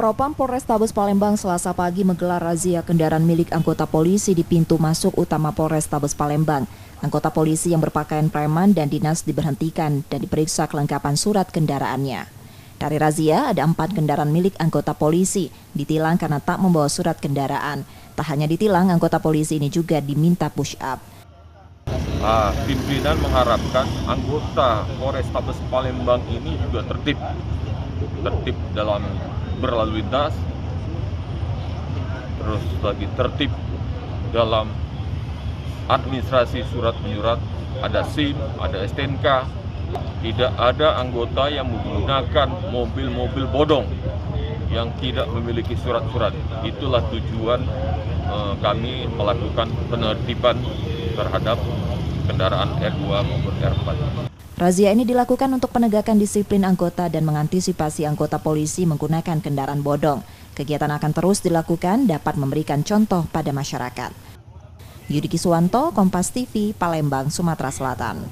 Propam Polrestabes Palembang Selasa pagi menggelar razia kendaraan milik anggota polisi di pintu masuk utama Polrestabes Palembang. Anggota polisi yang berpakaian preman dan dinas diberhentikan dan diperiksa kelengkapan surat kendaraannya. Dari razia ada 4 kendaraan milik anggota polisi ditilang karena tak membawa surat kendaraan. Tak hanya ditilang, anggota polisi ini juga diminta push up. Pimpinan mengharapkan anggota Polrestabes Palembang ini juga tertib dalam berlalu lintas, terus lagi tertib dalam administrasi surat menyurat, ada SIM, ada STNK. Tidak ada anggota yang menggunakan mobil-mobil bodong yang tidak memiliki surat-surat. Itulah tujuan kami melakukan penertiban terhadap kendaraan R2 maupun R4. Razia ini dilakukan untuk penegakan disiplin anggota dan mengantisipasi anggota polisi menggunakan kendaraan bodong. Kegiatan akan terus dilakukan dapat memberikan contoh pada masyarakat. Yudi Kiswanto, Kompas TV, Palembang, Sumatera Selatan.